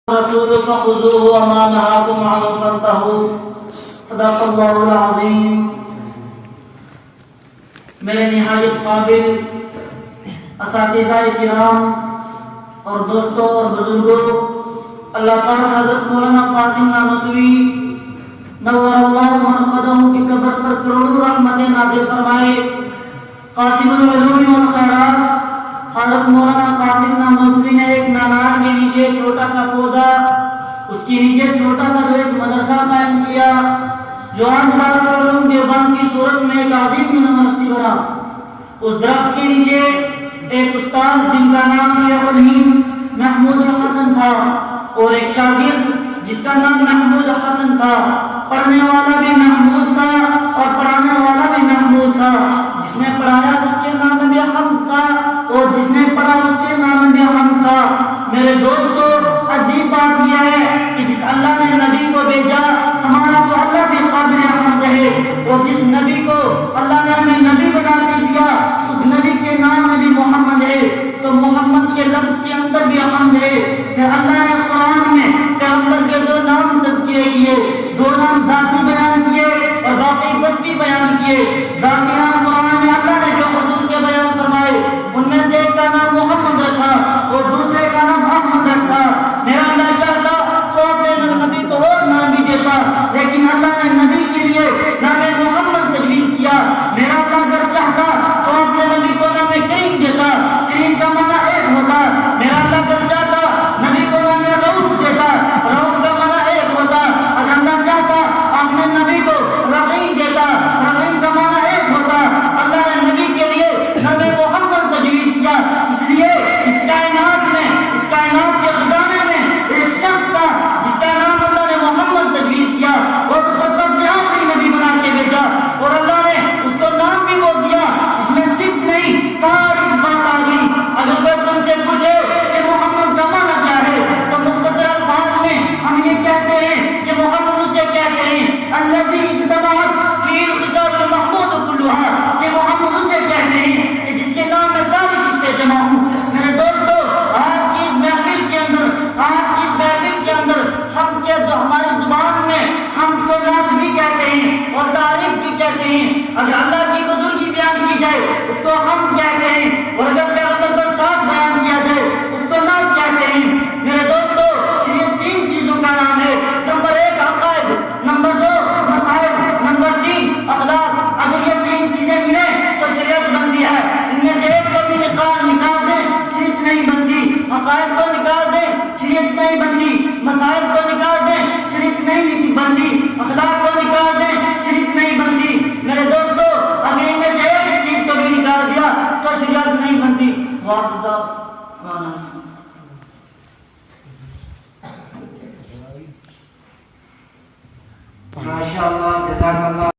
الرسول فخذوه وما نهاكم عنه فانتهوا صدق اللہ العظیم. میرے نہایت قابل اساتذہ کرام اور دوستوں اور بزرگوں، اللہ پاک حضرت مولانا قاسم نانوتوی نور اللہ مرقدہ کی قبر پر کروڑوں رحمتیں نازل فرمائے. قاسم العلوم والخیرات حضرت مولانا قاسم نانوتوی نے ایک نانار کے نیچے چھوٹا سا پودا، اس کے نیچے چھوٹا سا جو ایک مدرسہ قائم کیا، جو آج دارالعلوم دیوبند کی صورت میں ایک عظیم یونیورسٹی بنا. اس درخت کے نیچے ایک استاد جن کا نام شیخ الہند محمود حسن تھا اور ایک شاگرد جس کا نام محمود حسن تھا. پڑھنے والا بھی محمود تھا اور پڑھانے والا بھی محمود تھا. جس نے پڑھایا اس کے نام بھی حمد تھا اور جس نے پڑھا اس کے نام بھی حمد تھا. میرے دوستو، عجیب بات یہ ہے کہ جس اللہ نے نبی کو بھیجا ہمارا تو اللہ بھی قابل حمد ہے، اور جس نبی کو اللہ نے ہمیں نبی بنا کے دیا اس نبی کے نام نبی محمد ہے. تو محمد کے لفظ کے اندر بھی حمد ہے کہ اللہ نے قرآن میں پیغمبر کے دو نام تذکیے کیے، دو نام ذاتی بیان کیے اور باقی وصفی بیان کیے. ذاتی نام قرآن میں اللہ نے جو حضور کے بیان فرمائے ان میں سے ایک کا نام محمد رکھا اور دوسرے کا نام احمد رکھا. میرا اللہ چاہتا تو اپنے نبی کو اور نام بھی دیتا، لیکن اللہ نے نبی کے لیے نام محمد تجویز کیا. میرا اللہ اگر چاہتا تو اپنے نبی کو نام کریم دیتا، کریم کا معنی ایک ہوتا. میرا اللہ اگر چاہتا نبی کو نام رؤوف دیتا، رؤوف کا معنی ایک ہوتا. اگر اللہ چاہتا اپنے نبی کو رحیم دیتا، رحیم کا معنی ایک ہوتا. اللہ نے نبی کے لیے نام محمد تجویز کیا. اس لیے اس کائنات میں، اس کائنات کے خزانے میں ایک شخص تھا جس کا نام اللہ نے محمد تجویز کیا اور اس کو سب سے آخری نبی بنا کے بھیجا. اور اللہ نے اس کو نام بھی وہ دیا، اس میں صرف نہیں ساری بات آ گئی. اگر کوئی تم سے پوچھے کہ محمد کا معنی کیا ہے تو مختصر الفاظ میں ہم یہ کہتے ہیں کہ محمد اسے کیا کہیں، الذی اجتمعت فی الخصال المحمود کلها، کہ محمد اسے کہتے ہیں کہ جس کے نام میں ساری چیزیں جمع ہوں. میرے دوستو، آج کی اس محفل کے اندر، آج کی اس محفل کے اندر ہم کے تو ہماری زبان میں ہم کو نعت بھی کہتے ہیں اور تعریف بھی کہتے ہیں. اگر اللہ کی بزرگی بیان کی جائے اس کو ہم کہتے ہیں، اور اگر پیغمبر کا ساتھ بیان کیا جائے اس کو نعت کہتے ہیں. میرے دوستو، یہ تین چیزوں کا نام ہے. نمبر ایک عقائد، نمبر دو مسائل، نمبر تین اخلاق. اگر یہ تین چیزیں ملیں تو شریعت بنتی ہے. ان میں سے ایک کو بھی نکال دیں شریعت نہیں بنتی. عقائد کو نکال دیں شریعت نہیں بنتی، مسائل کو نکال دیں شریعت نہیں بنتی، اخلاق کو نکال دیں شریعت نہیں بنتی. میرے دوستو، اگر ان میں سے ایک چیز کو بھی نکال دیا تو شریعت نہیں بنتی. ماشاء اللہ، جزاک اللہ